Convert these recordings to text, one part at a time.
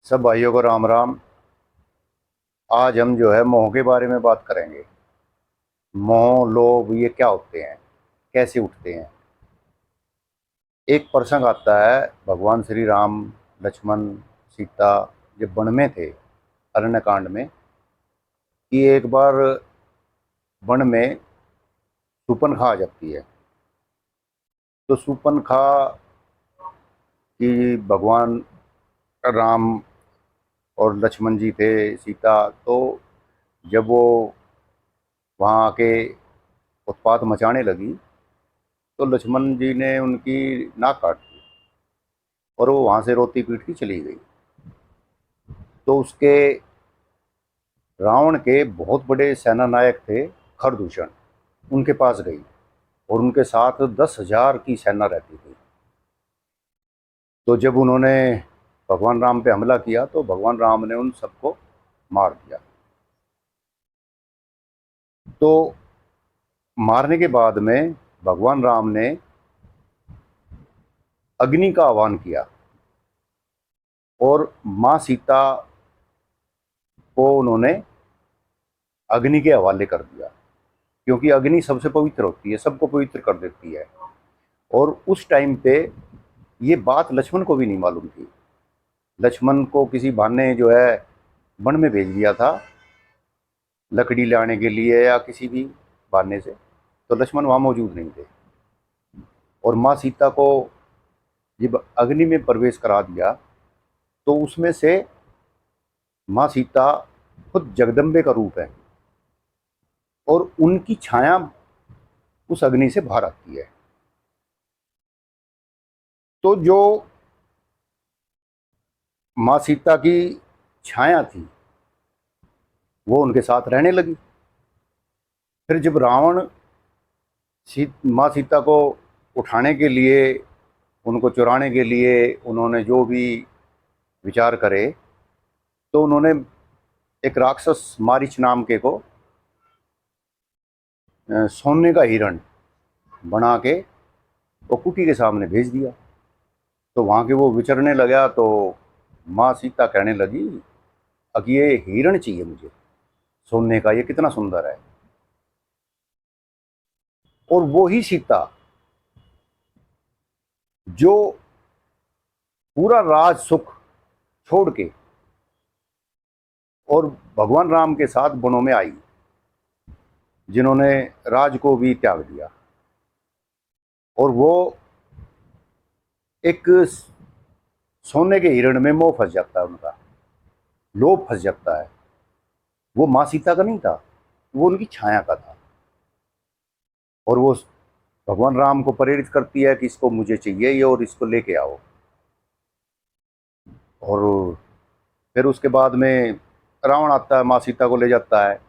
सब भाइयों को राम राम। आज हम जो है मोह के बारे में बात करेंगे। मोह लोभ ये क्या होते हैं, कैसे उठते हैं। एक प्रसंग आता है, भगवान श्री राम, लक्ष्मण, सीता जब वन में थे, अरण्य कांड में, कि एक बार वन में शूर्पणखा आ जाती है। तो शूर्पणखा की भगवान राम और लक्ष्मण जी थे, सीता, तो जब वो वहाँ आके उत्पात मचाने लगी तो लक्ष्मण जी ने उनकी नाक काट दी और वो वहाँ से रोती पीटती चली गई। तो उसके रावण के बहुत बड़े सेना नायक थे, खरदूषण, उनके पास गई और उनके साथ 10,000 की सेना रहती थी। तो जब उन्होंने भगवान राम पे हमला किया तो भगवान राम ने उन सबको मार दिया। तो मारने के बाद में भगवान राम ने अग्नि का आह्वान किया और माँ सीता को उन्होंने अग्नि के हवाले कर दिया, क्योंकि अग्नि सबसे पवित्र होती है, सबको पवित्र कर देती है। और उस टाइम पे ये बात लक्ष्मण को भी नहीं मालूम थी। लक्ष्मण को किसी बहाने जो है वन में भेज दिया था, लकड़ी लाने के लिए या किसी भी बहाने से, तो लक्ष्मण वहाँ मौजूद नहीं थे। और माँ सीता को जब अग्नि में प्रवेश करा दिया तो उसमें से माँ सीता खुद जगदम्बे का रूप है और उनकी छाया उस अग्नि से बाहर आती है। तो जो माँ सीता की छाया थी वो उनके साथ रहने लगी। फिर जब रावण माँ सीता को उठाने के लिए, उनको चुराने के लिए उन्होंने जो भी विचार करे, तो उन्होंने एक राक्षस मारीच नाम के को सोने का हिरण बना के वो कुटी के सामने भेज दिया। तो वहाँ के वो विचरने लगा तो माँ सीता कहने लगी, अब ये हिरण चाहिए मुझे, सोने का, ये कितना सुंदर है। और वो ही सीता जो पूरा राज सुख छोड़ के और भगवान राम के साथ वनों में आई, जिन्होंने राज को भी त्याग दिया, और वो एक सोने के हिरण में मोह फंस जाता है, उनका लोभ फंस जाता है। वो माँ सीता का नहीं था, वो उनकी छाया का था। और वो भगवान राम को प्रेरित करती है कि इसको मुझे चाहिए ये, और इसको लेके आओ। और फिर उसके बाद में रावण आता है, माँ सीता को ले जाता है।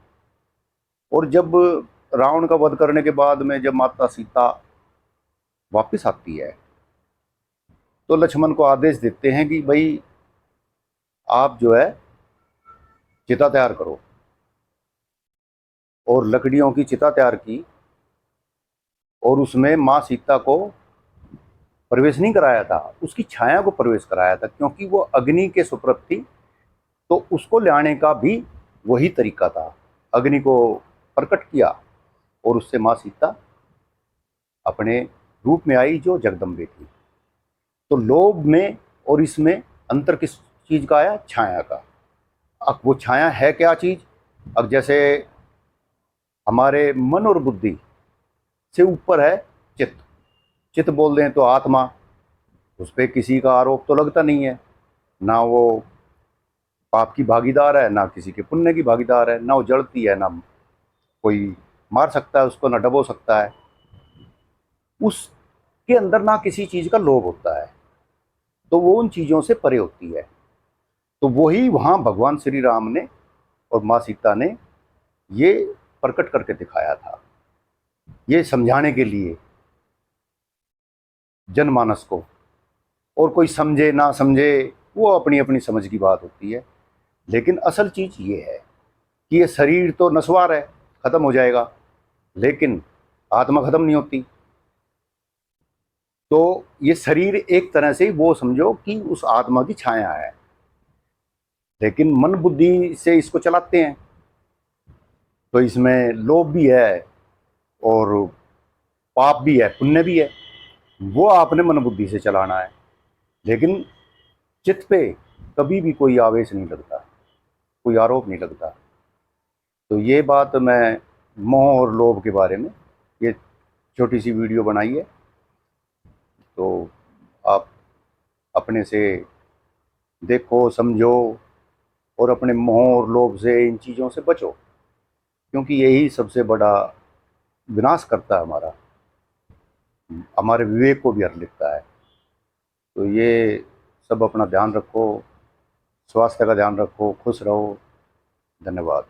और जब रावण का वध करने के बाद में जब माता सीता वापस आती है तो लक्ष्मण को आदेश देते हैं कि भाई आप जो है चिता तैयार करो। और लकड़ियों की चिता तैयार की और उसमें माँ सीता को प्रवेश नहीं कराया था, उसकी छाया को प्रवेश कराया था, क्योंकि वो अग्नि के सुपुर्द थी। तो उसको लाने का भी वही तरीका था, अग्नि को प्रकट किया और उससे माँ सीता अपने रूप में आई जो जगदम्बे थी। तो लोभ में और इसमें अंतर किस चीज़ का आया? छाया का। अब वो छाया है क्या चीज़? अब जैसे हमारे मन और बुद्धि से ऊपर है चित्त। चित्त बोल दें तो आत्मा, उस पर किसी का आरोप तो लगता नहीं है, ना वो पाप की भागीदार है ना किसी के पुण्य की भागीदार है, ना वो जड़ती है, ना कोई मार सकता है उसको, ना डबो सकता है। उसके अंदर ना किसी चीज़ का लोभ होता है, तो वो उन चीज़ों से परे होती है। तो वही वहाँ भगवान श्री राम ने और माँ सीता ने ये प्रकट करके दिखाया था, ये समझाने के लिए जनमानस को। और कोई समझे ना समझे वो अपनी अपनी समझ की बात होती है। लेकिन असल चीज़ ये है कि ये शरीर तो नश्वर है, ख़त्म हो जाएगा, लेकिन आत्मा ख़त्म नहीं होती। तो ये शरीर एक तरह से वो समझो कि उस आत्मा की छाया है। लेकिन मन बुद्धि से इसको चलाते हैं, तो इसमें लोभ भी है और पाप भी है, पुण्य भी है। वो आपने मन बुद्धि से चलाना है। लेकिन चित्त पे कभी भी कोई आवेश नहीं लगता, कोई आरोप नहीं लगता। तो ये बात मैं मोह और लोभ के बारे में ये छोटी सी वीडियो बनाई है। तो आप अपने से देखो, समझो, और अपने मोह और लोभ से, इन चीज़ों से बचो, क्योंकि यही सबसे बड़ा विनाश करता है हमारा, हमारे विवेक को भी हर लिखता है। तो ये सब अपना ध्यान रखो, स्वास्थ्य का ध्यान रखो, खुश रहो। धन्यवाद।